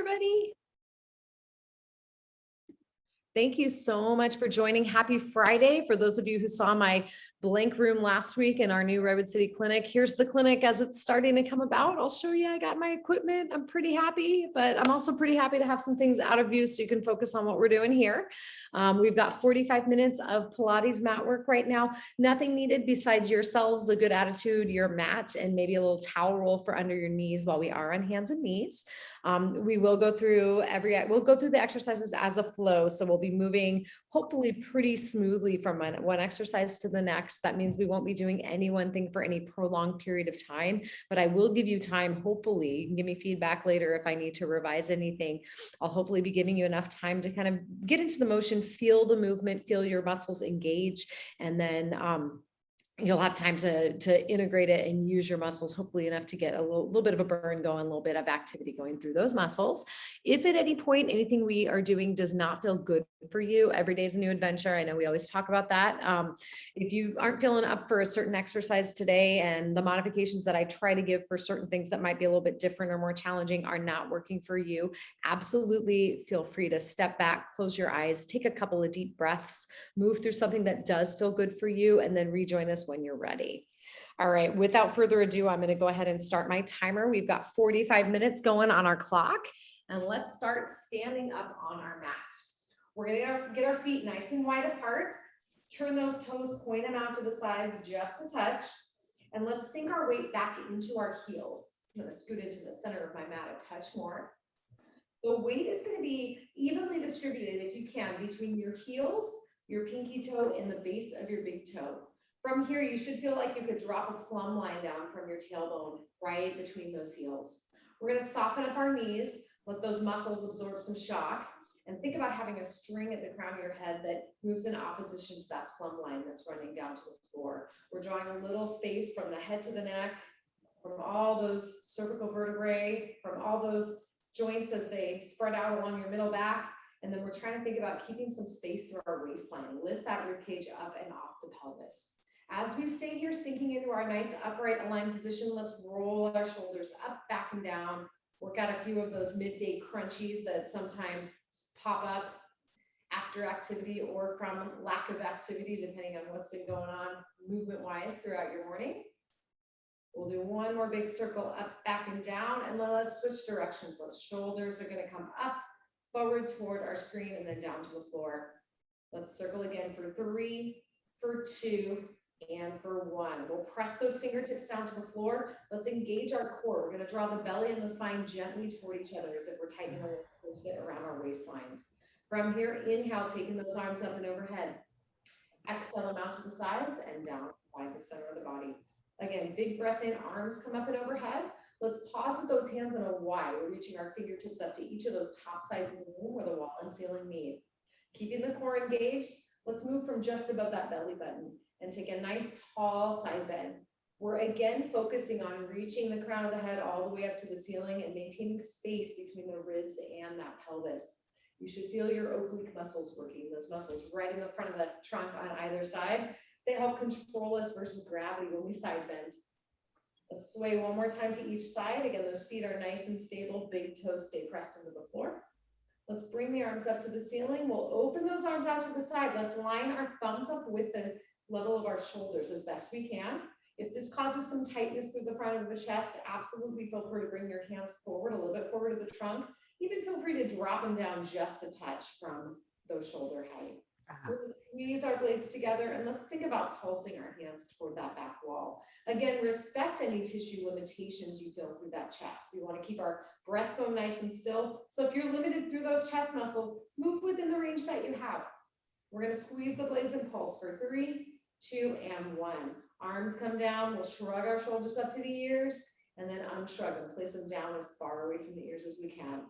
everybody. Thank you so much for joining. Happy Friday. For those of you who saw my blank room last week in our new Redwood City clinic, here's the clinic as it's starting to come about. I'll show you, I got my equipment. I'm pretty happy, but I'm also pretty happy to have some things out of view so you can focus on what we're doing here. We've got 45 minutes of Pilates mat work right now. Nothing needed besides yourselves, a good attitude, your mat, and maybe a little towel roll for under your knees while we are on hands and knees. We will go through the exercises as a flow. So we'll be moving hopefully pretty smoothly from one exercise to the next. That means we won't be doing any one thing for any prolonged period of time, but I will give you time. Hopefully you can give me feedback later if I need to revise anything. I'll hopefully be giving you enough time to kind of get into the motion, feel the movement, feel your muscles engage, and then you'll have time to integrate it and use your muscles, hopefully enough to get a little bit of a burn going, a little bit of activity going through those muscles. If at any point anything we are doing does not feel good for you, every day is a new adventure. I know we always talk about that. If you aren't feeling up for a certain exercise today and the modifications that I try to give for certain things that might be a little bit different or more challenging are not working for you, absolutely feel free to step back, close your eyes, take a couple of deep breaths, move through something that does feel good for you, and then rejoin us when you're ready. All right, without further ado, I'm going to go ahead and start my timer. We've got 45 minutes going on our clock, and let's start standing up on our mat. We're going to get our feet nice and wide apart, turn those toes, point them out to the sides just a touch, and let's sink our weight back into our heels. I'm going to scoot into the center of my mat a touch more. The weight is going to be evenly distributed, if you can, between your heels, your pinky toe, and the base of your big toe. From here, you should feel like you could drop a plumb line down from your tailbone right between those heels. We're going to soften up our knees, let those muscles absorb some shock, and think about having a string at the crown of your head that moves in opposition to that plumb line that's running down to the floor. We're drawing a little space from the head to the neck, from all those cervical vertebrae, from all those joints as they spread out along your middle back. And then we're trying to think about keeping some space through our waistline. Lift that rib cage up and off the pelvis. As we stay here, sinking into our nice upright aligned position, let's roll our shoulders up, back, and down. Work out a few of those midday crunchies that sometimes pop up after activity or from lack of activity, depending on what's been going on movement-wise throughout your morning. We'll do one more big circle up, back, and down, and then let's switch directions. Those shoulders are going to come up, forward toward our screen, and then down to the floor. Let's circle again for 3, for 2, and for 1. We'll press those fingertips down to the floor. Let's engage our core. We're going to draw the belly and the spine gently toward each other as if we're tightening a little closer around our waistlines. From here, inhale, taking those arms up and overhead. Exhale them out to the sides and down by the center of the body. Again, big breath in, arms come up and overhead. Let's pause with those hands in a Y. We're reaching our fingertips up to each of those top sides of the room where the wall and ceiling meet. Keeping the core engaged, let's move from just above that belly button and take a nice tall side bend. We're again focusing on reaching the crown of the head all the way up to the ceiling and maintaining space between the ribs and that pelvis. You should feel your oblique muscles working, those muscles right in the front of the trunk on either side. They help control us versus gravity when we side bend. Let's sway one more time to each side. Again, those feet are nice and stable. Big toes stay pressed into the floor. Let's bring the arms up to the ceiling. We'll open those arms out to the side. Let's line our thumbs up with the level of our shoulders as best we can. If this causes some tightness through the front of the chest, absolutely feel free to bring your hands forward, a little bit forward to the trunk. Even feel free to drop them down just a touch from those shoulder height. We're going to squeeze our blades together and let's think about pulsing our hands toward that back wall. Again, respect any tissue limitations you feel through that chest. We want to keep our breastbone nice and still. So if you're limited through those chest muscles, move within the range that you have. We're going to squeeze the blades and pulse for 3, 2, and 1. Arms come down. We'll shrug our shoulders up to the ears and then unshrug and place them down as far away from the ears as we can.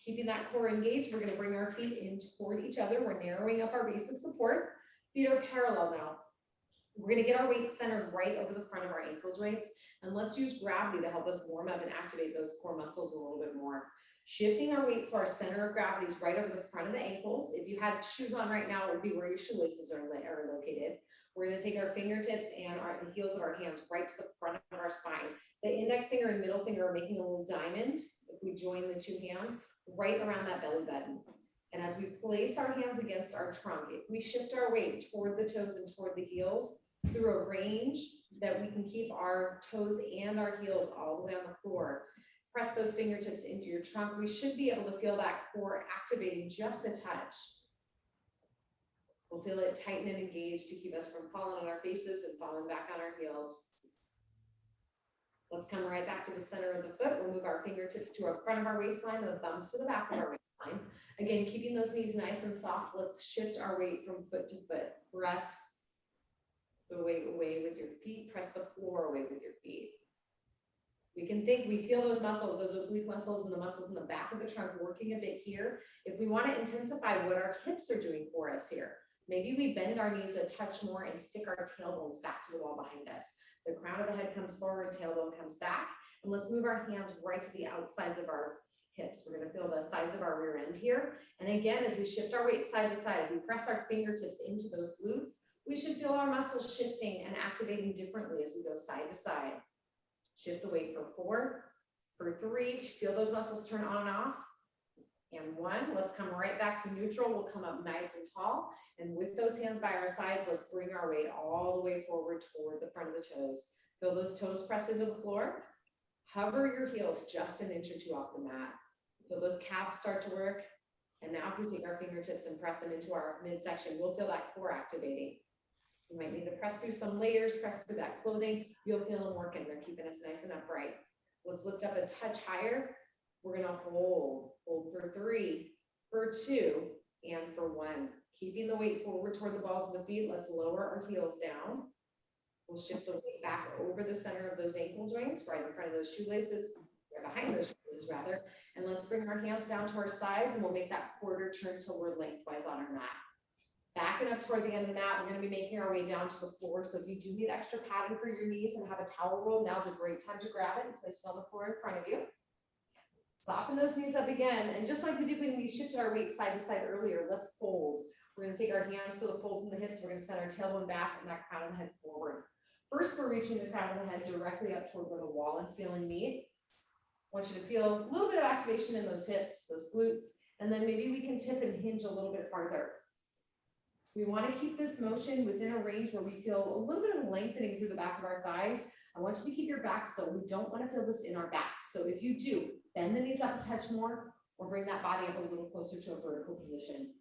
Keeping that core engaged, we're going to bring our feet in toward each other. We're narrowing up our base of support. Feet are parallel now. We're going to get our weight centered right over the front of our ankle joints. And let's use gravity to help us warm up and activate those core muscles a little bit more. Shifting our weight so our center of gravity is right over the front of the ankles. If you had shoes on right now, it would be where your shoelaces are located. We're going to take our fingertips and the heels of our hands right to the front of our spine. The index finger and middle finger are making a little diamond. If we join the two hands, right around that belly button. And as we place our hands against our trunk, if we shift our weight toward the toes and toward the heels through a range that we can keep our toes and our heels all the way on the floor, press those fingertips into your trunk. We should be able to feel that core activating just a touch. We'll feel it tighten and engage to keep us from falling on our faces and falling back on our heels. Let's come right back to the center of the foot. We'll move our fingertips to our front of our waistline and the thumbs to the back of our waistline. Again, keeping those knees nice and soft. Let's shift our weight from foot to foot. Press the weight away with your feet. Press the floor away with your feet. We can think, we feel those muscles, those oblique muscles and the muscles in the back of the trunk working a bit here. If we want to intensify what our hips are doing for us here, maybe we bend our knees a touch more and stick our tailbones back to the wall behind us. The crown of the head comes forward, tailbone comes back. And let's move our hands right to the outsides of our hips. We're going to feel the sides of our rear end here. And again, as we shift our weight side to side, if we press our fingertips into those glutes, we should feel our muscles shifting and activating differently as we go side to side. Shift the weight for 4, for 3, feel those muscles turn on and off. And 1, let's come right back to neutral. We'll come up nice and tall. And with those hands by our sides, let's bring our weight all the way forward toward the front of the toes. Feel those toes press into the floor. Hover your heels just an inch or 2 off the mat. Feel those calves start to work. And now if we take our fingertips and press them into our midsection, we'll feel that core activating. You might need to press through some layers, press through that clothing. You'll feel them working. They're keeping us nice and upright. Let's lift up a touch higher. We're going to hold for 3, for 2, and for 1. Keeping the weight forward toward the balls of the feet. Let's lower our heels down. We'll shift the weight back over the center of those ankle joints, right in front of those shoelaces, or behind those shoelaces rather. And let's bring our hands down to our sides and we'll make that quarter turn till we're lengthwise on our mat. Backing up toward the end of the mat, we're going to be making our way down to the floor. So if you do need extra padding for your knees and have a towel roll, now's a great time to grab it and place it on the floor in front of you. Soften those knees up again. And just like we did when we shifted our weight side to side earlier, let's fold. We're going to take our hands to the folds in the hips. We're going to send our tailbone back and that crown of the head forward. First, we're reaching the crown of the head directly up toward where the wall and ceiling meet. I want you to feel a little bit of activation in those hips, those glutes, and then maybe we can tip and hinge a little bit farther. We want to keep this motion within a range where we feel a little bit of lengthening through the back of our thighs. I want you to keep your back still. We don't want to feel this in our back. So if you do, bend the knees up a touch more or bring that body up a little closer to a vertical position.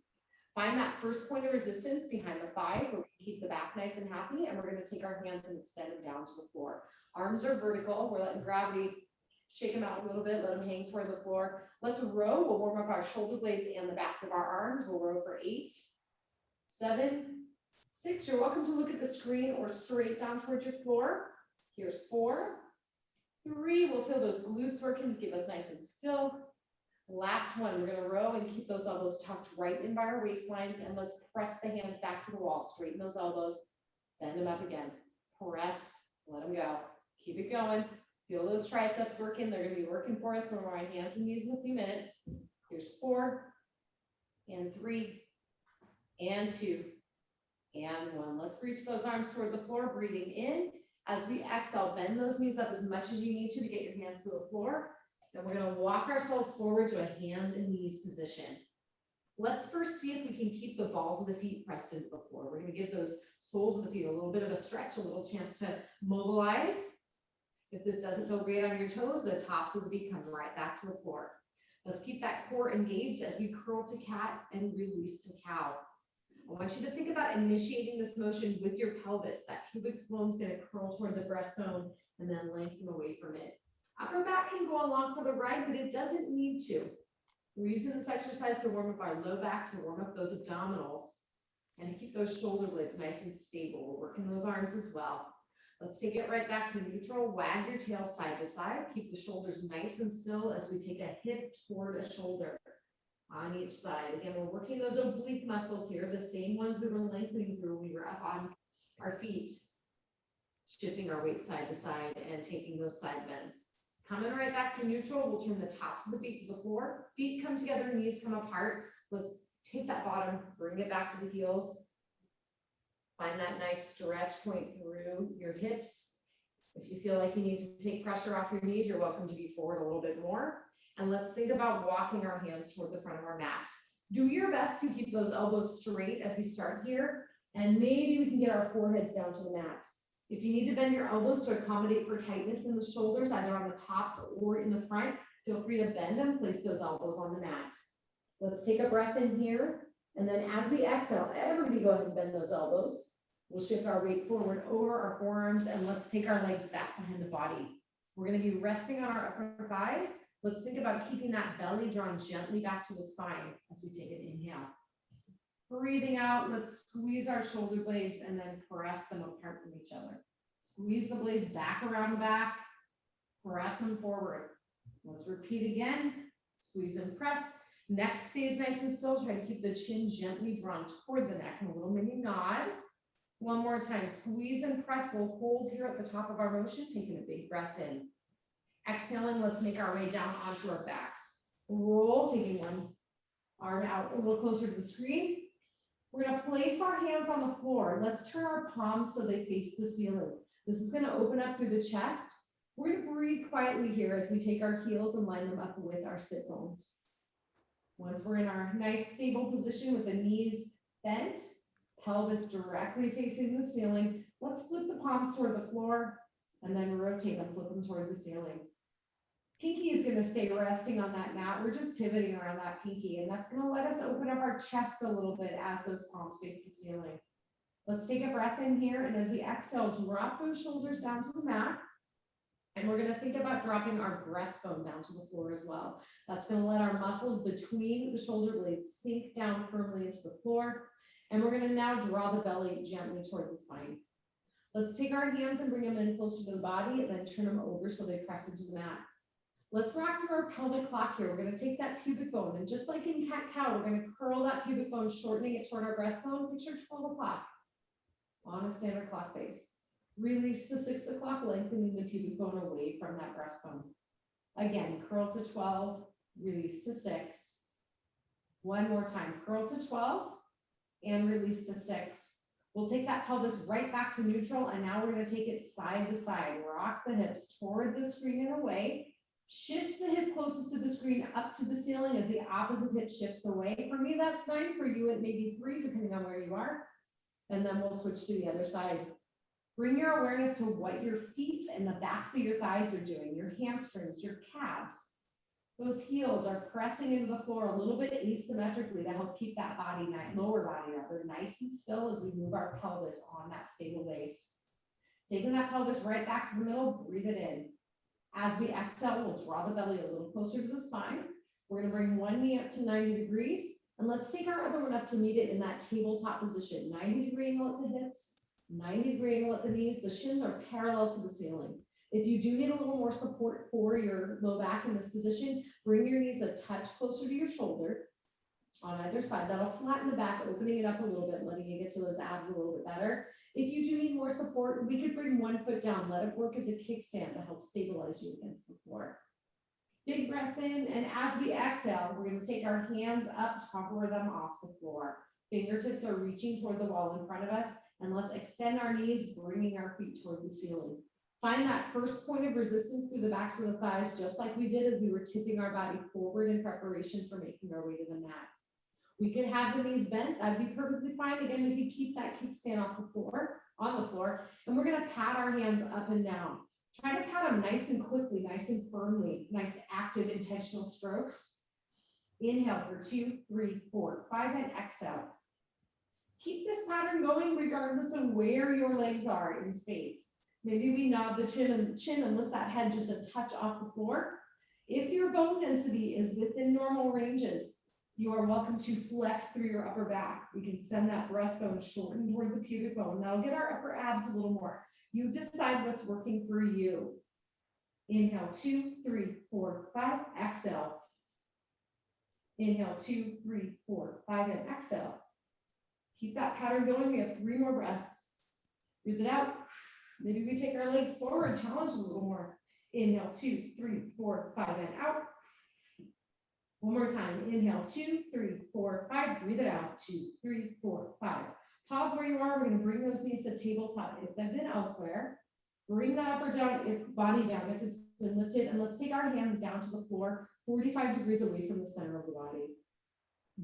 Find that first point of resistance behind the thighs where we keep the back nice and happy, and we're going to take our hands and extend them down to the floor. Arms are vertical. We're letting gravity shake them out a little bit, let them hang toward the floor. Let's row. We'll warm up our shoulder blades and the backs of our arms. We'll row for 8, 7, 6. You're welcome to look at the screen or straight down towards your floor. Here's 4, 3. We'll feel those glutes working to keep us nice and still. Last one, we're going to row and keep those elbows tucked right in by our waistlines, and let's press the hands back to the wall. Straighten those elbows, bend them up again. Press, let them go. Keep it going. Feel those triceps working. They're going to be working for us when we're on hands and knees in a few minutes. Here's 4, and 3, and 2, and 1. Let's reach those arms toward the floor, breathing in. As we exhale, bend those knees up as much as you need to get your hands to the floor. And we're going to walk ourselves forward to a hands and knees position. Let's first see if we can keep the balls of the feet pressed into the floor. We're going to give those soles of the feet a little bit of a stretch, a little chance to mobilize. If this doesn't feel great on your toes, the tops of the feet come right back to the floor. Let's keep that core engaged as we curl to cat and release to cow. I want you to think about initiating this motion with your pelvis. That pubic bone is going to curl toward the breastbone and then lengthen away from it. Upper back can go along for the ride, but it doesn't need to. We're using this exercise to warm up our low back, to warm up those abdominals, and to keep those shoulder blades nice and stable. We're working those arms as well. Let's take it right back to neutral. Wag your tail side to side. Keep the shoulders nice and still as we take a hip toward a shoulder on each side. Again, we're working those oblique muscles here, the same ones we were lengthening through when we were up on our feet. Shifting our weight side to side and taking those side bends. Coming right back to neutral, we'll turn the tops of the feet to the floor. Feet come together, knees come apart. Let's take that bottom, bring it back to the heels. Find that nice stretch point through your hips. If you feel like you need to take pressure off your knees, you're welcome to be forward a little bit more. And let's think about walking our hands toward the front of our mat. Do your best to keep those elbows straight as we start here. And maybe we can get our foreheads down to the mat. If you need to bend your elbows to accommodate for tightness in the shoulders, either on the tops or in the front, feel free to bend and place those elbows on the mat. Let's take a breath in here. And then as we exhale, everybody go ahead and bend those elbows. We'll shift our weight forward over our forearms and let's take our legs back behind the body. We're going to be resting on our upper thighs. Let's think about keeping that belly drawn gently back to the spine as we take an inhale. Breathing out, let's squeeze our shoulder blades and then press them apart from each other. Squeeze the blades back around the back, press them forward. Let's repeat again. Squeeze and press. Neck stays nice and still. Try to keep the chin gently drawn toward the neck and a little mini nod. One more time. Squeeze and press. We'll hold here at the top of our motion, taking a big breath in. Exhaling, let's make our way down onto our backs. Roll, taking one arm out a little closer to the screen. We're going to place our hands on the floor. Let's turn our palms so they face the ceiling. This is going to open up through the chest. We're going to breathe quietly here as we take our heels and line them up with our sit bones. Once we're in our nice stable position with the knees bent, pelvis directly facing the ceiling, let's flip the palms toward the floor and then rotate them, flip them toward the ceiling. Pinky is going to stay resting on that mat. We're just pivoting around that pinky, and that's going to let us open up our chest a little bit as those palms face the ceiling. Let's take a breath in here, and as we exhale, drop those shoulders down to the mat. And we're going to think about dropping our breastbone down to the floor as well. That's going to let our muscles between the shoulder blades sink down firmly into the floor. And we're going to now draw the belly gently toward the spine. Let's take our hands and bring them in closer to the body and then turn them over so they press into the mat. Let's rock through our pelvic clock here. We're going to take that pubic bone, and just like in cat-cow, we're going to curl that pubic bone, shortening it toward our breastbone. Picture 12 o'clock on a standard clock face. Release the 6 o'clock, lengthening the pubic bone away from that breastbone. Again, curl to 12, release to 6. One more time, curl to 12 and release to 6. We'll take that pelvis right back to neutral, and now we're going to take it side to side. Rock the hips toward the screen and away. Shift the hip closest to the screen up to the ceiling as the opposite hip shifts away. For me, that's 9. For you, it may be 3, depending on where you are. And then we'll switch to the other side. Bring your awareness to what your feet and the backs of your thighs are doing, your hamstrings, your calves. Those heels are pressing into the floor a little bit asymmetrically to help keep that body, lower body rather, nice and still as we move our pelvis on that stable base. Taking that pelvis right back to the middle, breathe it in. As we exhale, we'll draw the belly a little closer to the spine. We're going to bring one knee up to 90 degrees, and let's take our other one up to meet it in that tabletop position. 90-degree angle at the hips, 90-degree angle at the knees. The shins are parallel to the ceiling. If you do need a little more support for your low back in this position, bring your knees a touch closer to your shoulder on either side. That'll flatten the back, opening it up a little bit, letting you get to those abs a little bit better. If you do need more support, we could bring one foot down, let it work as a kickstand to help stabilize you against the floor. Big breath in, and as we exhale, we're going to take our hands up, hover them off the floor. Fingertips are reaching toward the wall in front of us, and let's extend our knees, bringing our feet toward the ceiling. Find that first point of resistance through the backs of the thighs, just like we did as we were tipping our body forward in preparation for making our way to the mat. We could have the knees bent. That'd be perfectly fine. Again, we could keep that kickstand on the floor, and we're going to pat our hands up and down. Try to pat them nice and quickly, nice and firmly, nice active intentional strokes. Inhale for 2, 3, 4, 5, and exhale. Keep this pattern going regardless of where your legs are in space. Maybe we nod the chin and lift that head just a touch off the floor. If your bone density is within normal ranges, you are welcome to flex through your upper back. We can send that breastbone shorten toward the pubic bone. That'll get our upper abs a little more. You decide what's working for you. Inhale, 2, 3, 4, 5, exhale. Inhale, 2, 3, 4, 5, and exhale. Keep that pattern going. We have 3 more breaths. Breathe it out. Maybe we take our legs forward, challenge a little more. Inhale, 2, 3, 4, 5, and out. One more time. Inhale, 2, 3, 4, 5. Breathe it out. 2, 3, 4, 5. Pause where you are. We're going to bring those knees to tabletop if they've been elsewhere. Bring that upper body down if it's been lifted. And let's take our hands down to the floor 45 degrees away from the center of the body.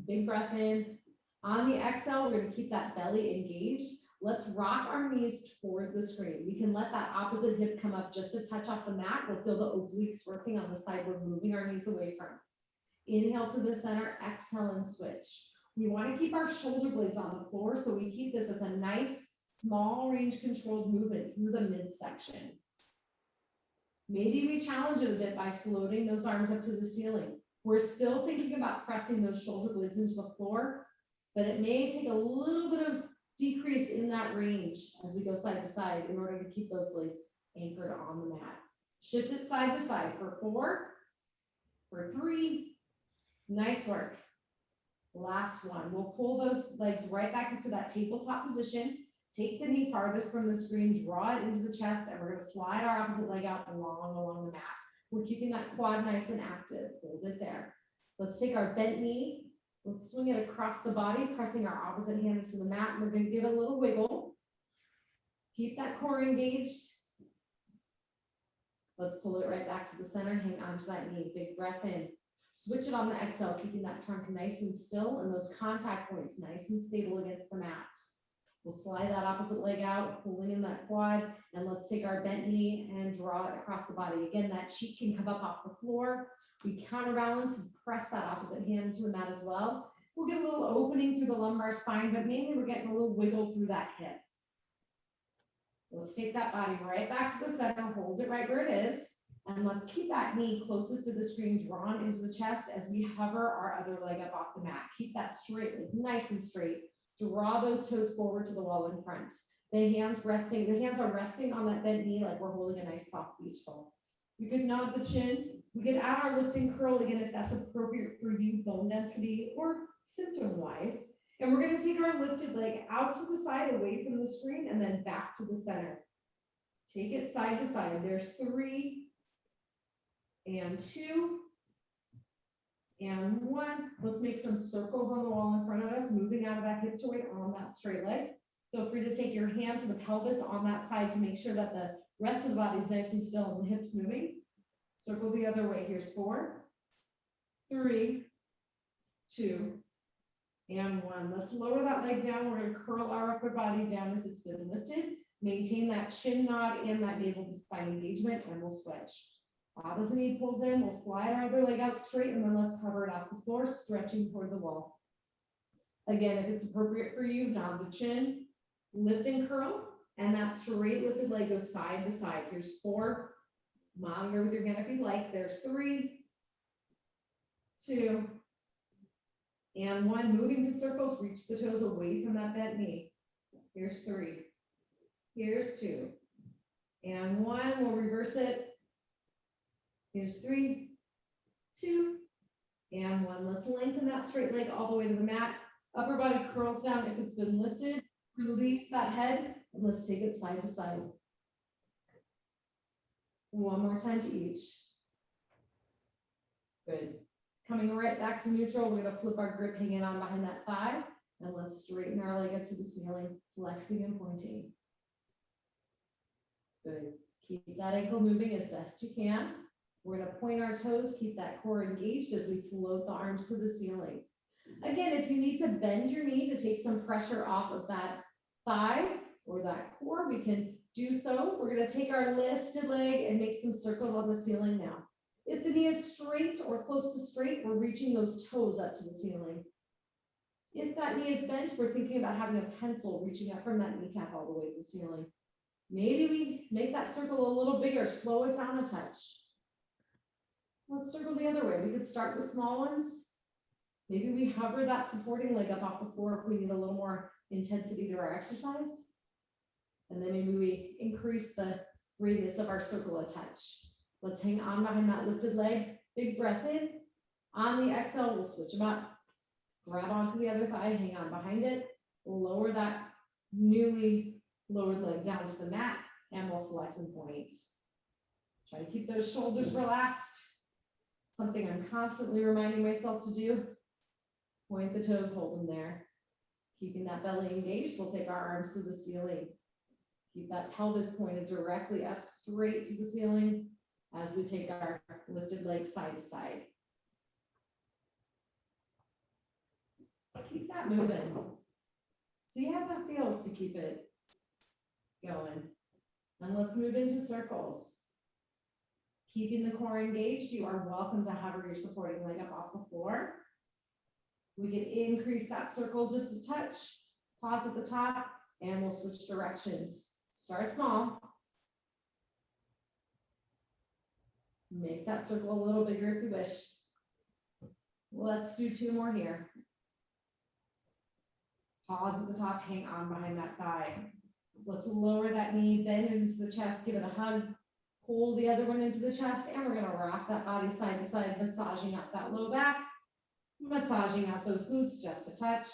Big breath in. On the exhale, we're going to keep that belly engaged. Let's rock our knees toward the screen. We can let that opposite hip come up just a touch off the mat. We'll feel the obliques working on the side we're moving our knees away from. Inhale to the center, exhale and switch. We want to keep our shoulder blades on the floor, so we keep this as a nice, small range controlled movement through the midsection. Maybe we challenge it a bit by floating those arms up to the ceiling. We're still thinking about pressing those shoulder blades into the floor, but it may take a little bit of decrease in that range as we go side to side in order to keep those blades anchored on the mat. Shift it side to side for 4, for 3. Nice work. Last one. We'll pull those legs right back into that tabletop position. Take the knee farthest from the screen, draw it into the chest, and we're going to slide our opposite leg out along the mat. We're keeping that quad nice and active. Hold it there. Let's take our bent knee. Let's swing it across the body, pressing our opposite hand into the mat. We're going to give it a little wiggle. Keep that core engaged. Let's pull it right back to the center. Hang on to that knee. Big breath in. Switch it on the exhale, keeping that trunk nice and still and those contact points nice and stable against the mat. We'll slide that opposite leg out, pulling in that quad, and let's take our bent knee and draw it across the body. Again, that cheek can come up off the floor. We counterbalance and press that opposite hand into the mat as well. We'll get a little opening through the lumbar spine, but mainly we're getting a little wiggle through that hip. Let's take that body right back to the center, hold it right where it is, and let's keep that knee closest to the screen drawn into the chest as we hover our other leg up off the mat. Keep that straight, like nice and straight. Draw those toes forward to the wall in front. The hands are resting on that bent knee like we're holding a nice soft beach ball. You could nod the chin. We could add our lifting curl again if that's appropriate for you, bone density or symptom wise. And we're going to take our lifted leg out to the side away from the screen and then back to the center. Take it side to side. There's 3 and 2 and 1. Let's make some circles on the wall in front of us, moving out of that hip joint on that straight leg. Feel free to take your hand to the pelvis on that side to make sure that the rest of the body is nice and still and the hips moving. Circle the other way. Here's 4, 3, 2, and 1. Let's lower that leg down. We're going to curl our upper body down if it's been lifted. Maintain that chin nod and that navel to spine engagement, and we'll switch. Opposite knee pulls in. We'll slide our other leg out straight, and then let's hover it off the floor, stretching toward the wall. Again, if it's appropriate for you, nod the chin, lift and curl, and that straight lifted leg goes side to side. Here's 4. Monitor with your hand if you like. There's 3, 2, and 1. Moving to circles, reach the toes away from that bent knee. Here's 3. Here's 2. And 1. We'll reverse it. Here's 3, 2, and 1. Let's lengthen that straight leg all the way to the mat. Upper body curls down if it's been lifted. Release that head, and let's take it side to side. One more time to each. Good. Coming right back to neutral, we're going to flip our grip hanging on behind that thigh, and let's straighten our leg up to the ceiling, flexing and pointing. Good. Keep that ankle moving as best you can. We're going to point our toes, keep that core engaged as we float the arms to the ceiling. Again, if you need to bend your knee to take some pressure off of that thigh or that core, we can do so. We're going to take our lifted leg and make some circles on the ceiling now. If the knee is straight or close to straight, we're reaching those toes up to the ceiling. If that knee is bent, we're thinking about having a pencil reaching up from that kneecap all the way to the ceiling. Maybe we make that circle a little bigger, slow it down a touch. Let's circle the other way. We could start with small ones. Maybe we hover that supporting leg up off the floor if we need a little more intensity to our exercise. And then maybe we increase the radius of our circle a touch. Let's hang on behind that lifted leg. Big breath in. On the exhale, we'll switch them up. Grab onto the other thigh, hang on behind it. We'll lower that newly lowered leg down to the mat, and we'll flex and point. Try to keep those shoulders relaxed. Something I'm constantly reminding myself to do. Point the toes, hold them there. Keeping that belly engaged, we'll take our arms to the ceiling. Keep that pelvis pointed directly up straight to the ceiling as we take our lifted leg side to side. Keep that moving. See how that feels to keep it going. And let's move into circles. Keeping the core engaged, you are welcome to hover your supporting leg up off the floor. We can increase that circle just a touch, pause at the top, and we'll switch directions. Start small. Make that circle a little bigger if you wish. Let's do 2 more here. Pause at the top, hang on behind that thigh. Let's lower that knee, bend into the chest, give it a hug. Pull the other one into the chest, and we're gonna rock that body side to side, massaging up that low back, massaging out those glutes just a touch.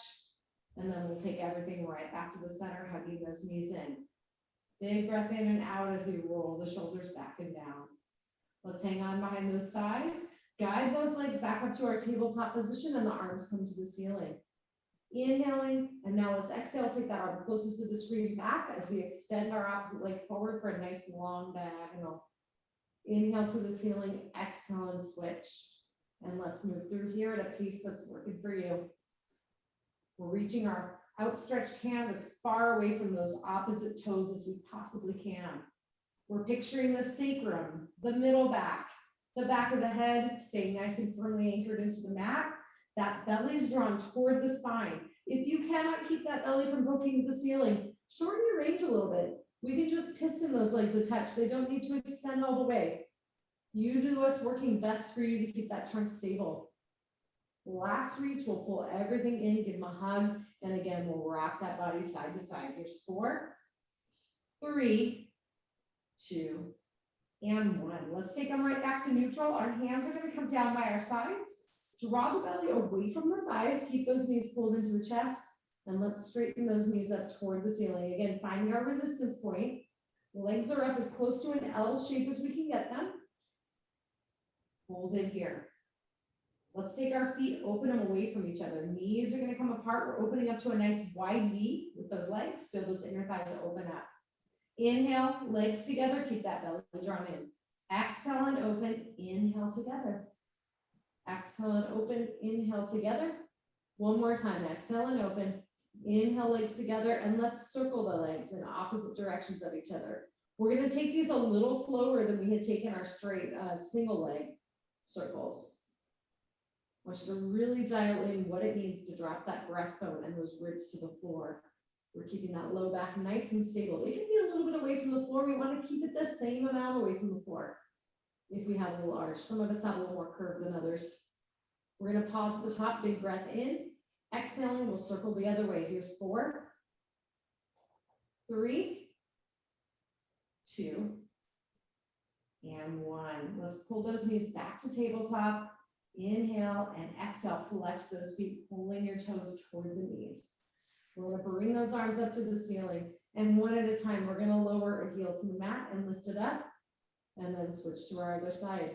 And then we'll take everything right back to the center, hugging those knees in. Big breath in and out as we roll the shoulders back and down. Let's hang on behind those thighs. Guide those legs back up to our tabletop position and the arms come to the ceiling. Inhaling, and now let's exhale, take that arm closest to the screen back as we extend our opposite leg forward for a nice long diagonal. Inhale to the ceiling, exhale and switch. And let's move through here at a pace that's working for you. We're reaching our outstretched hand as far away from those opposite toes as we possibly can. We're picturing the sacrum, the middle back, the back of the head, staying nice and firmly anchored into the mat. That belly is drawn toward the spine. If you cannot keep that belly from poking the ceiling, shorten your range a little bit. We can just piston those legs a touch. They don't need to extend all the way. You do what's working best for you to keep that trunk stable. Last reach, we'll pull everything in, give them a hug, and again, we'll rock that body side to side. Here's 4, 3, 2, and 1. Let's take them right back to neutral. Our hands are going to come down by our sides. Draw the belly away from the thighs. Keep those knees pulled into the chest. And let's straighten those knees up toward the ceiling. Again, finding our resistance point. Legs are up as close to an L shape as we can get them. Hold it here. Let's take our feet, open them away from each other. Knees are going to come apart. We're opening up to a nice wide V with those legs. Feel those inner thighs open up. Inhale, legs together. Keep that belly drawn in. Exhale and open. Inhale together. Exhale and open. Inhale together. One more time. Exhale and open. Inhale, legs together. And let's circle the legs in opposite directions of each other. We're going to take these a little slower than we had taken our straight single leg circles. I want you to really dial in what it means to drop that breastbone and those ribs to the floor. We're keeping that low back nice and stable. It can be a little bit away from the floor. We want to keep it the same amount away from the floor. If we have a little arch, some of us have a little more curve than others. We're going to pause at the top, big breath in. Exhaling, we'll circle the other way. Here's 4, 3, 2, and 1. Let's pull those knees back to tabletop. Inhale and exhale, flex those feet, pulling your toes toward the knees. We're going to bring those arms up to the ceiling, and one at a time, we're going to lower a heel to the mat and lift it up, and then switch to our other side.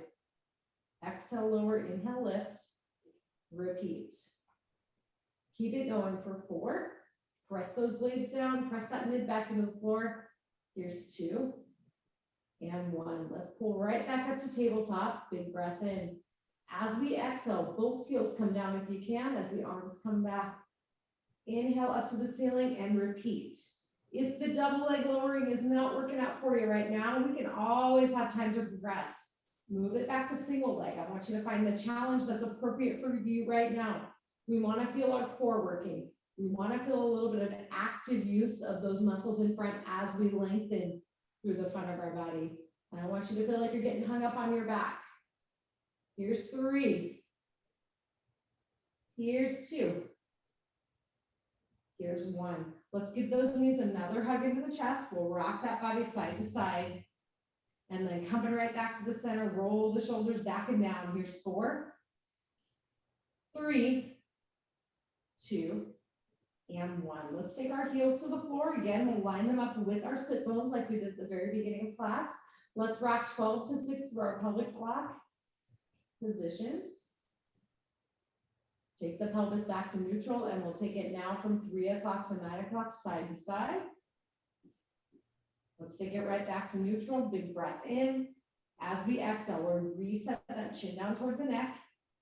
Exhale, lower, inhale, lift, repeat. Keep it going for 4. Press those blades down, press that mid back into the floor. Here's 2 and 1. Let's pull right back up to tabletop, big breath in. As we exhale, both heels come down if you can, as the arms come back. Inhale up to the ceiling and repeat. If the double leg lowering is not working out for you right now, we can always have time to progress. Move it back to single leg. I want you to find the challenge that's appropriate for you right now. We want to feel our core working. We want to feel a little bit of active use of those muscles in front as we lengthen through the front of our body. And I want you to feel like you're getting hung up on your back. Here's 3. Here's 2. Here's 1. Let's give those knees another hug into the chest. We'll rock that body side to side. And then coming right back to the center, roll the shoulders back and down. Here's 4, 3, 2, and 1. Let's take our heels to the floor. Again, we'll line them up with our sit bones like we did at the very beginning of class. Let's rock 12 to 6 through our pelvic block positions. Take the pelvis back to neutral, and we'll take it now from 3 o'clock to 9 o'clock, side to side. Let's take it right back to neutral, big breath in. As we exhale, we'll reset that chin down toward the neck.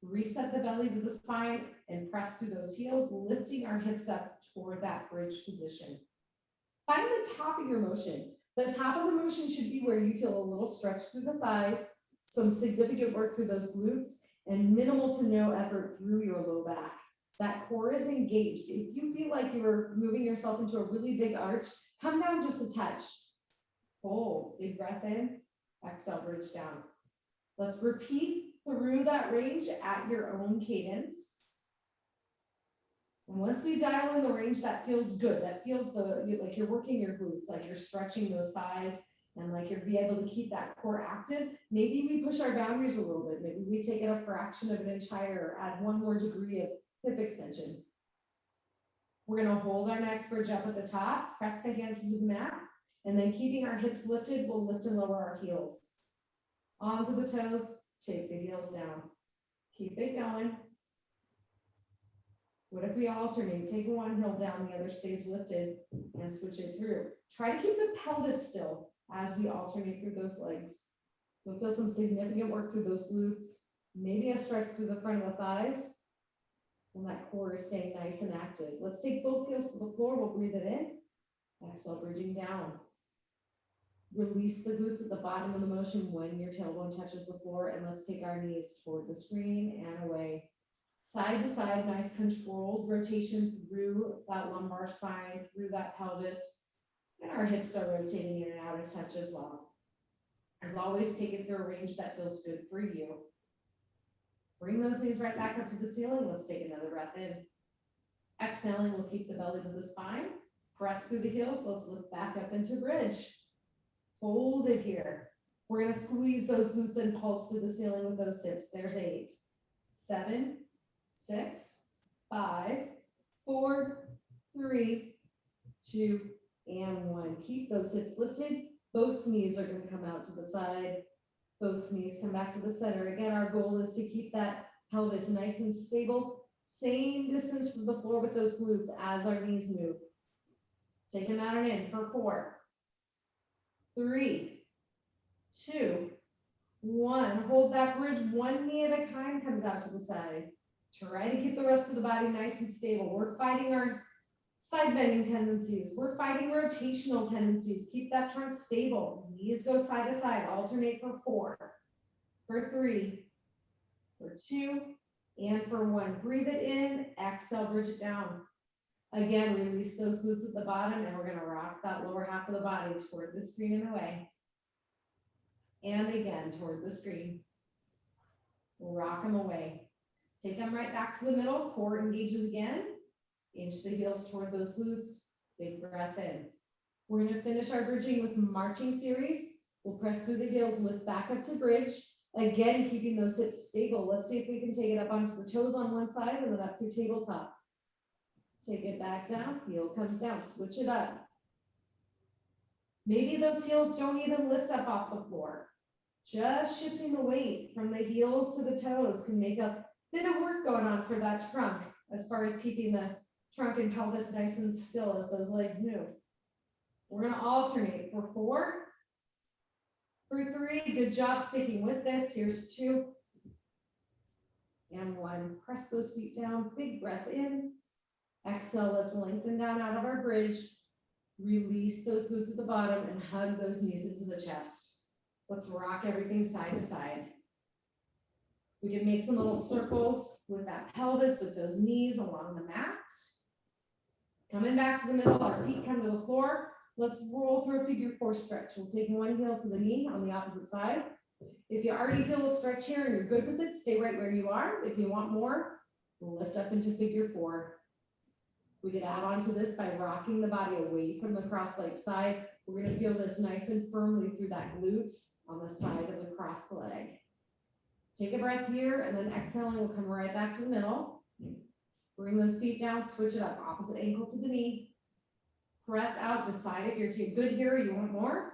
Reset the belly to the spine and press through those heels, lifting our hips up toward that bridge position. Find the top of your motion. The top of the motion should be where you feel a little stretch through the thighs, some significant work through those glutes, and minimal to no effort through your low back. That core is engaged. If you feel like you're moving yourself into a really big arch, come down just a touch. Hold, big breath in, exhale, bridge down. Let's repeat through that range at your own cadence. And once we dial in the range, that feels good. That feels like you're working your glutes, like you're stretching those thighs, and like you'll be able to keep that core active. Maybe we push our boundaries a little bit. Maybe we take it a fraction of an inch higher, add one more degree of hip extension. We're going to hold our next bridge up at the top, press the hands to the mat, and then keeping our hips lifted, we'll lift and lower our heels. Onto the toes, take the heels down. Keep it going. What if we alternate? Take one heel down, the other stays lifted, and switch it through. Try to keep the pelvis still as we alternate through those legs. You'll feel some significant work through those glutes, maybe a stretch through the front of the thighs, and that core is staying nice and active. Let's take both heels to the floor. We'll breathe it in. Exhale, bridging down. Release the glutes at the bottom of the motion when your tailbone touches the floor, and let's take our knees toward the screen and away. Side to side, nice controlled rotation through that lumbar spine, through that pelvis, and our hips are rotating in and out of touch as well. As always, take it through a range that feels good for you. Bring those knees right back up to the ceiling. Let's take another breath in. Exhaling, we'll keep the belly to the spine. Press through the heels. Let's lift back up into bridge. Hold it here. We're going to squeeze those glutes and pulse through the ceiling with those hips. There's 8, 7, 6, 5, 4, 3, 2, and 1. Keep those hips lifted. Both knees are going to come out to the side. Both knees come back to the center. Again, our goal is to keep that pelvis nice and stable. Same distance from the floor with those glutes as our knees move. Take them out and in for 4, 3, 2, 1. Hold that bridge. One knee at a time comes out to the side. Try to keep the rest of the body nice and stable. We're fighting our side bending tendencies. We're fighting rotational tendencies. Keep that trunk stable. Knees go side to side. Alternate for 4, for 3, for 2, and for 1. Breathe it in. Exhale, bridge it down. Again, release those glutes at the bottom, and we're going to rock that lower half of the body toward the screen and away. And again, toward the screen. We'll rock them away. Take them right back to the middle. Core engages again. Inch the heels toward those glutes. Big breath in. We're going to finish our bridging with marching series. We'll press through the heels, lift back up to bridge. Again, keeping those hips stable. Let's see if we can take it up onto the toes on one side and then up through tabletop. Take it back down. Heel comes down. Switch it up. Maybe those heels don't even lift up off the floor. Just shifting the weight from the heels to the toes can make a bit of work going on for that trunk as far as keeping the trunk and pelvis nice and still as those legs move. We're going to alternate for 4, for 3. Good job sticking with this. Here's 2 and 1. Press those feet down. Big breath in. Exhale. Let's lengthen down out of our bridge. Release those glutes at the bottom and hug those knees into the chest. Let's rock everything side to side. We can make some little circles with that pelvis, with those knees along the mat. Coming back to the middle, our feet come to the floor. Let's roll through a figure 4 stretch. We'll take one heel to the knee on the opposite side. If you already feel a stretch here and you're good with it, stay right where you are. If you want more, we'll lift up into figure 4. We can add on to this by rocking the body away from the cross-leg side. We're going to feel this nice and firmly through that glute on the side of the cross leg. Take a breath here, and then exhaling, we'll come right back to the middle. Bring those feet down, switch it up, opposite ankle to the knee. Press out, decide if you're good here or you want more.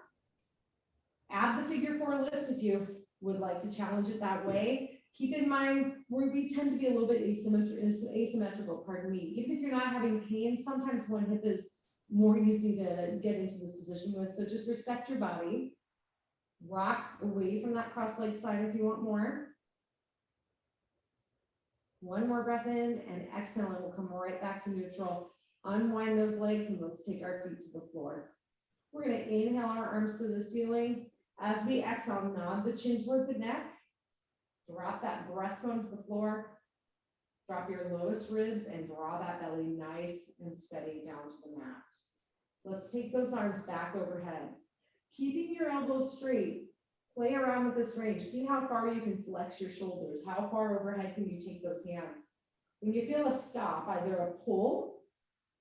Add the figure 4 lift if you would like to challenge it that way. Keep in mind, we tend to be a little bit asymmetrical, pardon me. Even if you're not having pain, sometimes one hip is more easy to get into this position with. So just respect your body. Rock away from that cross leg side if you want more. One more breath in and exhale, and we'll come right back to neutral. Unwind those legs and let's take our feet to the floor. We're going to inhale our arms to the ceiling. As we exhale, nod the chin toward the neck. Drop that breastbone to the floor. Drop your lowest ribs and draw that belly nice and steady down to the mat. Let's take those arms back overhead. Keeping your elbows straight. Play around with this range. See how far you can flex your shoulders. How far overhead can you take those hands? When you feel a stop, either a pull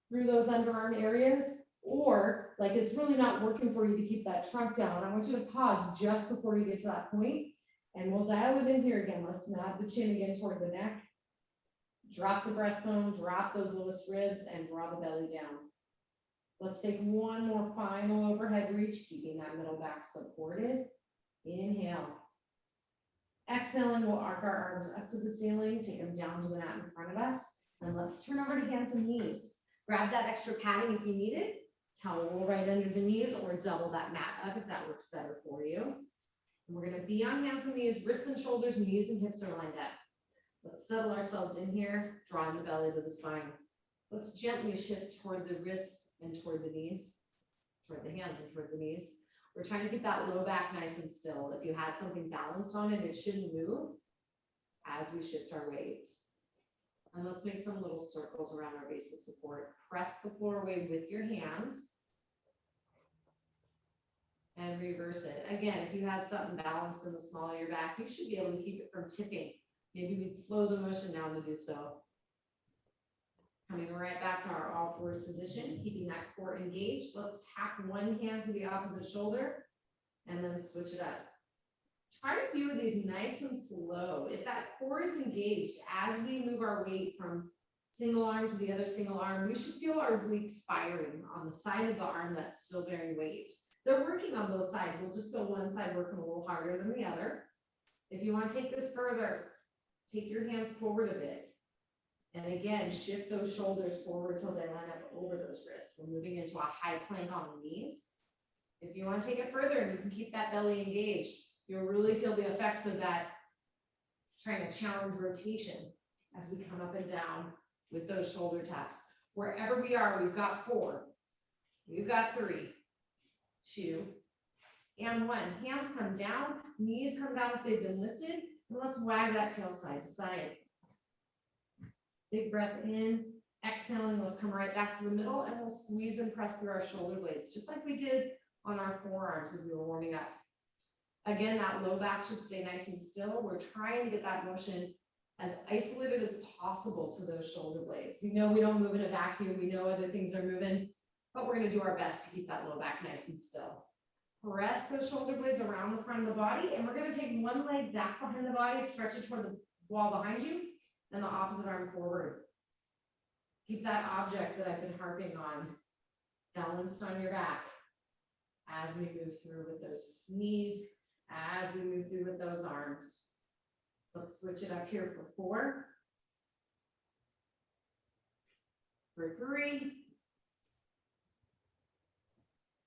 through those underarm areas, or like it's really not working for you to keep that trunk down, I want you to pause just before you get to that point, and we'll dial it in here again. Let's nod the chin again toward the neck. Drop the breastbone, drop those lowest ribs, and draw the belly down. Let's take one more final overhead reach, keeping that middle back supported. Inhale. Exhaling, we'll arc our arms up to the ceiling, take them down to the mat in front of us, and let's turn over to hands and knees. Grab that extra padding if you need it. Towel roll right under the knees, or double that mat up if that works better for you. And we're going to be on hands and knees, wrists and shoulders, knees and hips are lined up. Let's settle ourselves in here, drawing the belly to the spine. Let's gently shift toward the wrists and toward the knees, toward the hands and toward the knees. We're trying to keep that low back nice and still. If you had something balanced on it, it shouldn't move as we shift our weights. And let's make some little circles around our basic support. Press the floor away with your hands and reverse it. Again, if you had something balanced in the small of your back, you should be able to keep it from tipping. Maybe we'd slow the motion down to do so. Coming right back to our all fours position, keeping that core engaged. Let's tap one hand to the opposite shoulder and then switch it up. Try to do these nice and slow. If that core is engaged, as we move our weight from single arm to the other single arm, we should feel our obliques firing on the side of the arm that's still bearing weight. They're working on both sides. We'll just go one side working a little harder than the other. If you want to take this further, take your hands forward a bit. And again, shift those shoulders forward till they line up over those wrists. We're moving into a high plank on the knees. If you want to take it further and you can keep that belly engaged, you'll really feel the effects of that trying to challenge rotation as we come up and down with those shoulder taps. Wherever we are, we've got 4, we've got 3, 2, and 1. Hands come down, knees come down if they've been lifted, and let's wag that tail side to side. Big breath in, exhaling, let's come right back to the middle, and we'll squeeze and press through our shoulder blades, just like we did on our forearms as we were warming up. Again, that low back should stay nice and still. We're trying to get that motion as isolated as possible to those shoulder blades. We know we don't move in a vacuum. We know other things are moving, but we're going to do our best to keep that low back nice and still. Press those shoulder blades around the front of the body, and we're going to take one leg back behind the body, stretch it toward the wall behind you, and the opposite arm forward. Keep that object that I've been harping on balanced on your back as we move through with those knees, as we move through with those arms. Let's switch it up here for 4, for 3,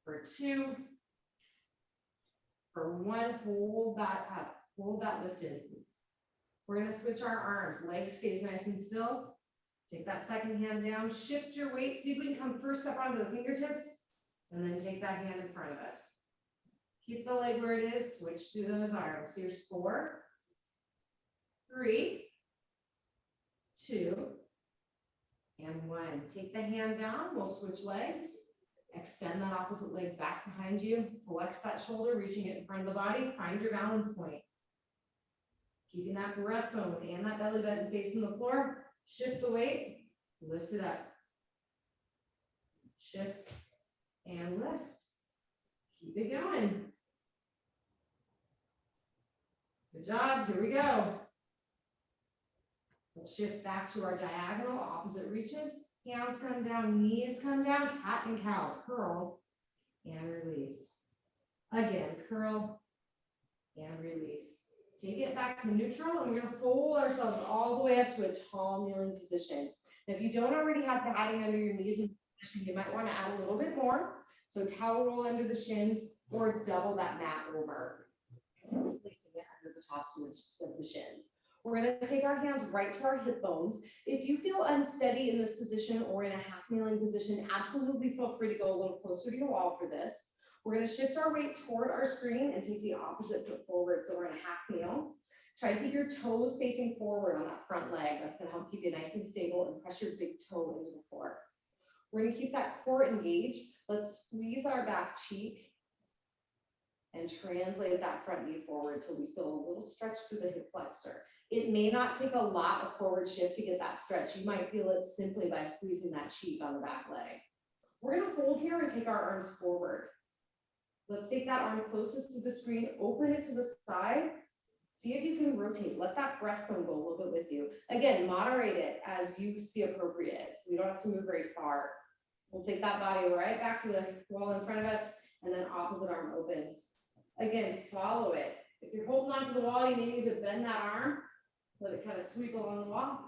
for 2, for 1. Hold that up, hold that lifted. We're going to switch our arms. Leg stays nice and still. Take that second hand down, shift your weight, see if we can come first up onto the fingertips, and then take that hand in front of us. Keep the leg where it is, switch through those arms. Here's 4, 3, 2, and 1. Take the hand down, we'll switch legs. Extend that opposite leg back behind you. Flex that shoulder, reaching it in front of the body. Find your balance point. Keeping that breastbone and that belly button facing the floor. Shift the weight, lift it up. Shift and lift. Keep it going. Good job, here we go. Let's shift back to our diagonal, opposite reaches. Hands come down, knees come down, cat and cow, curl and release. Again, curl and release. Take it back to neutral, and we're going to fold ourselves all the way up to a tall kneeling position. Now, if you don't already have padding under your knees in position, you might want to add a little bit more. So towel roll under the shins or double that mat over, placing it under the tops of the shins. We're going to take our hands right to our hip bones. If you feel unsteady in this position or in a half kneeling position, absolutely feel free to go a little closer to your wall for this. We're going to shift our weight toward our screen and take the opposite foot forward. So we're in a half kneel. Try to keep your toes facing forward on that front leg. That's going to help keep you nice and stable and press your big toe into the floor. We're going to keep that core engaged. Let's squeeze our back cheek and translate that front knee forward till we feel a little stretch through the hip flexor. It may not take a lot of forward shift to get that stretch. You might feel it simply by squeezing that cheek on the back leg. We're going to hold here and take our arms forward. Let's take that arm closest to the screen, open it to the side. See if you can rotate. Let that breastbone go a little bit with you. Again, moderate it as you see appropriate. So you don't have to move very far. We'll take that body right back to the wall in front of us, and then opposite arm opens. Again, follow it. If you're holding onto the wall, you may need to bend that arm. Let it kind of sweep along the wall.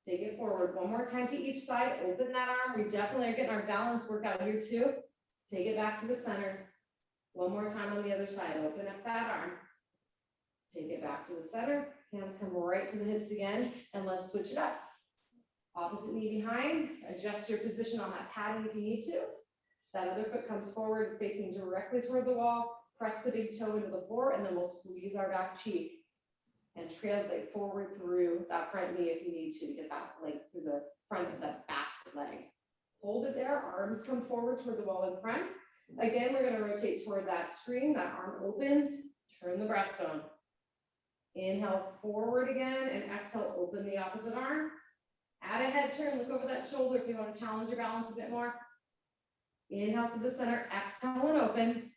Take it forward. One more time to each side. Open that arm. We definitely are getting our balance workout here too. Take it back to the center. One more time on the other side. Open up that arm. Take it back to the center. Hands come right to the hips again. And let's switch it up. Opposite knee behind. Adjust your position on that padding if you need to. That other foot comes forward, facing directly toward the wall. Press the big toe into the floor, and then we'll squeeze our back cheek and translate forward through that front knee if you need to get that leg through the front of that back leg. Hold it there. Arms come forward toward the wall in front. Again, we're going to rotate toward that screen. That arm opens. Turn the breastbone. Inhale forward again, and exhale, open the opposite arm. Add a head turn. Look over that shoulder if you want to challenge your balance a bit more. Inhale to the center. Exhale and open.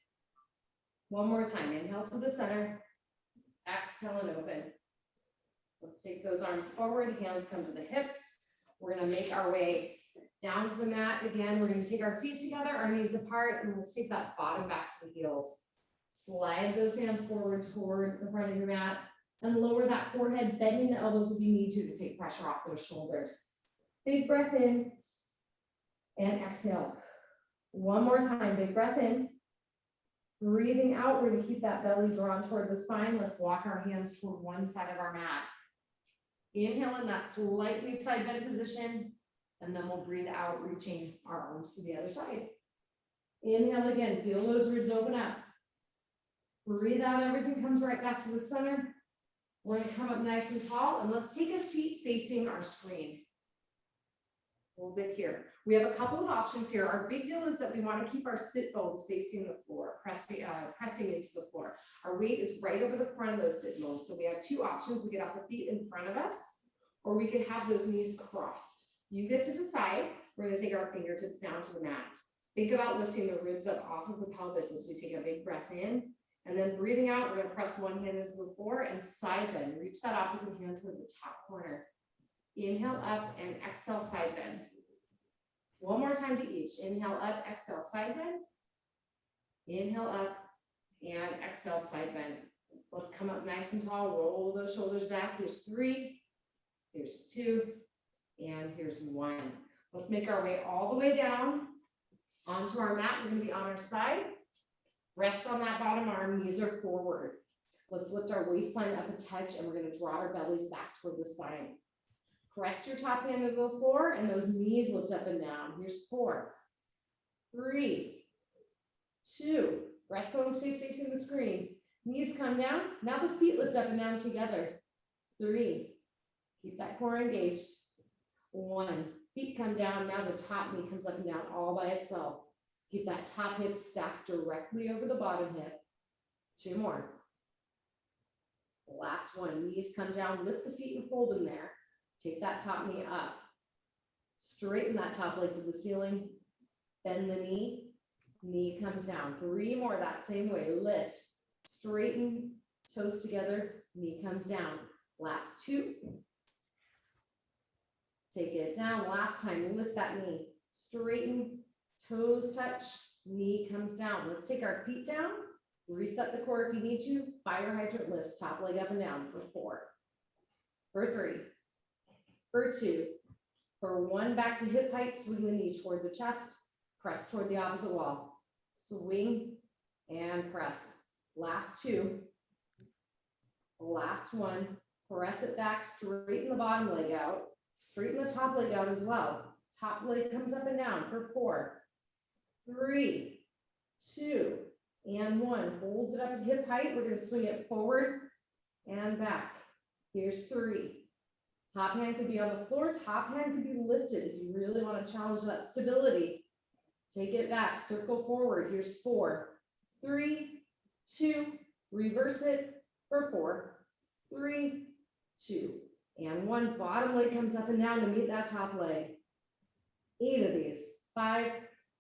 One more time. Inhale to the center. Exhale and open. Let's take those arms forward. Hands come to the hips. We're going to make our way down to the mat. Again, we're going to take our feet together, our knees apart, and let's take that bottom back to the heels. Slide those hands forward toward the front of your mat and lower that forehead, bending the elbows if you need to take pressure off those shoulders. Big breath in and exhale. One more time. Big breath in. Breathing out, we're going to keep that belly drawn toward the spine. Let's walk our hands toward one side of our mat. Inhale in that slightly side bend position, and then we'll breathe out, reaching our arms to the other side. Inhale again, feel those ribs open up. Breathe out, everything comes right back to the center. We're going to come up nice and tall, and let's take a seat facing our screen. Hold it here. We have a couple of options here. Our big deal is that we want to keep our sit bones facing the floor, pressing into the floor. Our weight is right over the front of those sit bones. So we have two options. We could have the feet in front of us, or we could have those knees crossed. You get to decide. We're going to take our fingertips down to the mat. Think about lifting the ribs up off of the pelvis as we take a big breath in, and then breathing out, we're going to press one hand into the floor and side bend. Reach that opposite hand toward the top corner. Inhale up and exhale, side bend. One more time to each. Inhale up, exhale, side bend. Inhale up and exhale, side bend. Let's come up nice and tall. Roll those shoulders back. Here's 3, here's 2, and here's 1. Let's make our way all the way down onto our mat. We're going to be on our side. Rest on that bottom arm. Knees are forward. Let's lift our waistline up a touch, and we're going to draw our bellies back toward the spine. Press your top hand to the floor, and those knees lift up and down. Here's 4, 3, 2. Breastbone stays facing the screen. Knees come down. Now the feet lift up and down together. 3. Keep that core engaged. 1. Feet come down. Now the top knee comes up and down all by itself. Keep that top hip stacked directly over the bottom hip. 2 more. Last one. Knees come down. Lift the feet and hold them there. Take that top knee up. Straighten that top leg to the ceiling. Bend the knee. Knee comes down. 3 more that same way. Lift. Straighten. Toes together. Knee comes down. Last 2. Take it down. Last time. Lift that knee. Straighten. Toes touch. Knee comes down. Let's take our feet down. Reset the core if you need to. Fire hydrant lifts. Top leg up and down for 4. For 3. For 2, for 1, back to hip height, swing the knee toward the chest, press toward the opposite wall, swing and press. Last 2, last 1, Press it back, straighten the bottom leg out, straighten the top leg out as well. Top leg comes up and down for 4, 3, 2, and 1. Hold it up at hip height. We're going to swing it forward and back. Here's 3. Top hand could be on the floor. Top hand could be lifted if you really want to challenge that stability. Take it back, circle forward. Here's 4, 3, 2, reverse it for 4, 3, 2, and 1. Bottom leg comes up and down to meet that top leg. 8 of these. 5,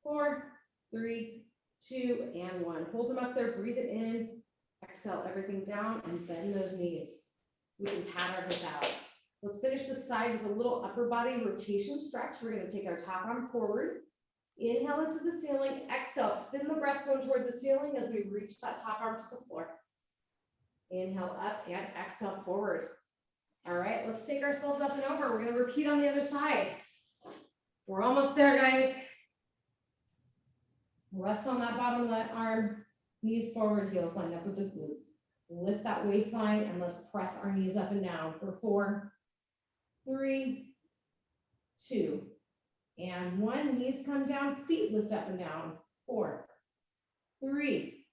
4, 3, 2, and 1. Hold them up there, breathe it in, exhale everything down, and bend those knees. We can pat our hip out. Let's finish this side with a little upper body rotation stretch. We're going to take our top arm forward. Inhale into the ceiling. Exhale, spin the breastbone toward the ceiling as we reach that top arm to the floor. Inhale up and exhale forward. All right, let's take ourselves up and over. We're going to repeat on the other side. We're almost there, guys. Rest on that bottom left arm, knees forward, heels lined up with the glutes. Lift that waistline and let's press our knees up and down for 4, 3, 2, and 1. Knees come down, feet lift up and down. 4, 3,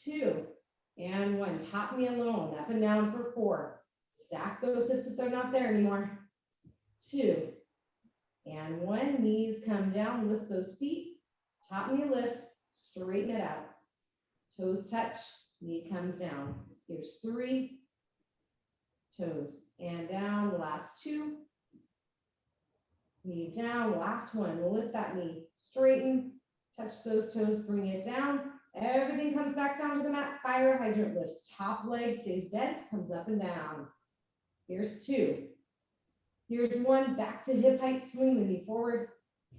2, and 1. Top knee alone, up and down for 4. Stack those hips if they're not there anymore. 2, and 1. Knees come down, lift those feet. Top knee lifts, straighten it out. Toes touch, knee comes down. Here's 3. Toes and down, last 2. Knee down, last 1. We'll lift that knee, straighten, touch those toes, bring it down. Everything comes back down to the mat. Fire hydrant lifts. Top leg stays bent, comes up and down. Here's 2. Here's 1. Back to hip height. Swing the knee forward.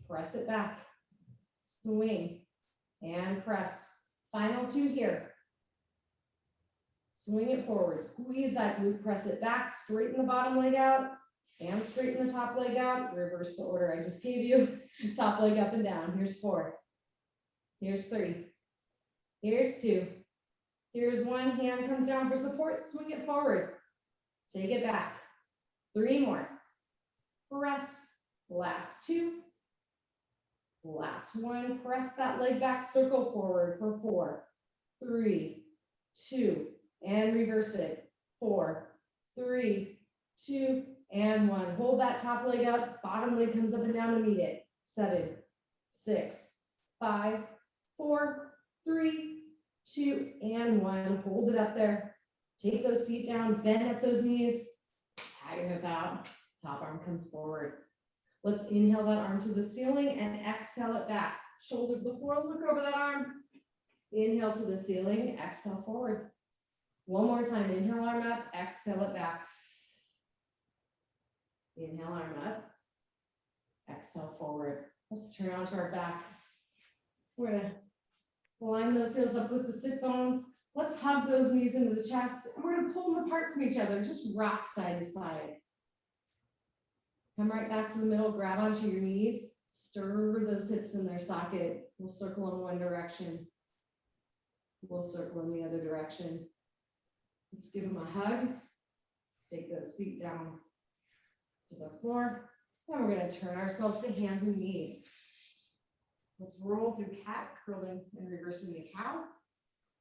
Press it back. Swing and press. Final 2 here. Swing it forward. Squeeze that glute. Press it back. Straighten the bottom leg out and straighten the top leg out. Reverse the order I just gave you. Top leg up and down. Here's 4. Here's 3. Here's 2. Here's 1. Hand comes down for support. Swing it forward. Take it back. 3 more. Press. Last 2. Last 1. Press that leg back. Circle forward for 4, 3, 2, and reverse it. 4, 3, 2, and 1. Hold that top leg up. Bottom leg comes up and down to meet it. 7, 6, 5, 4, 3, 2, and 1. Hold it up there. Take those feet down. Bend up those knees. Pat your hip out. Top arm comes forward. Let's inhale that arm to the ceiling and exhale it back. Shoulder to the floor. Look over that arm. Inhale to the ceiling. Exhale forward. One more time. Inhale arm up. Exhale it back. Inhale arm up. Exhale forward. Let's turn onto our backs. We're going to line those heels up with the sit bones. Let's hug those knees into the chest. And we're going to pull them apart from each other. Just rock side to side. Come right back to the middle. Grab onto your knees. Stir those hips in their socket. We'll circle in one direction. We'll circle in the other direction. Let's give them a hug. Take those feet down to the floor. And we're going to turn ourselves to hands and knees. Let's roll through cat, curling and reversing the cow.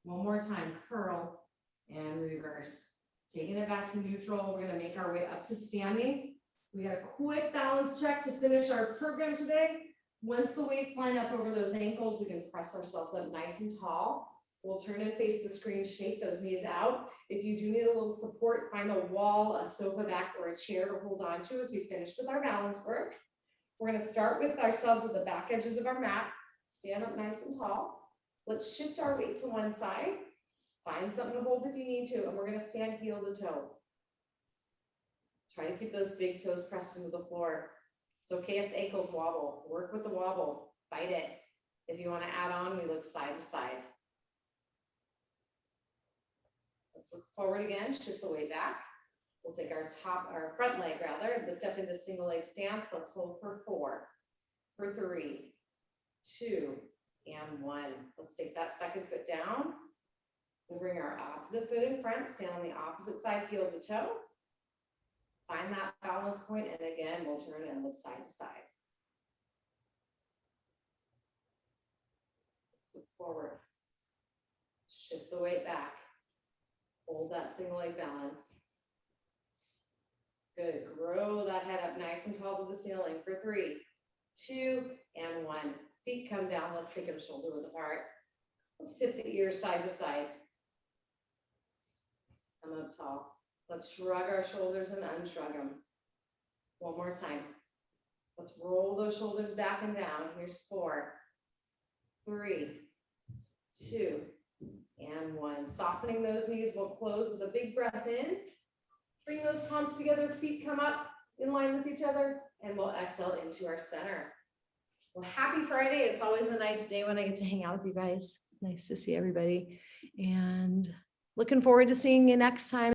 One more time, curl and reverse. Taking it back to neutral. We're going to make our way up to standing. We got a quick balance check to finish our program today. Once the weights line up over those ankles, we can press ourselves up nice and tall. We'll turn and face the screen, shake those knees out. If you do need a little support, find a wall, a sofa back, or a chair to hold on to as we finish with our balance work. We're going to start with ourselves at the back edges of our mat. Stand up nice and tall. Let's shift our weight to one side. Find something to hold if you need to, and we're going to stand heel to toe. Try to keep those big toes pressed into the floor. It's okay if the ankles wobble. Work with the wobble. Fight it. If you want to add on, we look side to side. Let's look forward again. Shift the weight back. We'll take our front leg rather, lift up into single leg stance. Let's hold for 4, for 3, 2, and 1. Let's take that second foot down. We'll bring our opposite foot in front, stand on the opposite side, heel to toe. Find that balance point, and again, we'll turn and look side to side. Look forward. Shift the weight back. Hold that single leg balance. Good. Grow that head up nice and tall to the ceiling for 3, 2, and 1. Feet come down. Let's take them shoulder width apart. Let's tip the ears side to side. Come up tall. Let's shrug our shoulders and unshrug them. One more time. Let's roll those shoulders back and down. Here's 4, 3, 2, and 1. Softening those knees. We'll close with a big breath in. Bring those palms together. Feet come up in line with each other. And we'll exhale into our center. Well, happy Friday. It's always a nice day when I get to hang out with you guys. Nice to see everybody. And looking forward to seeing you next time.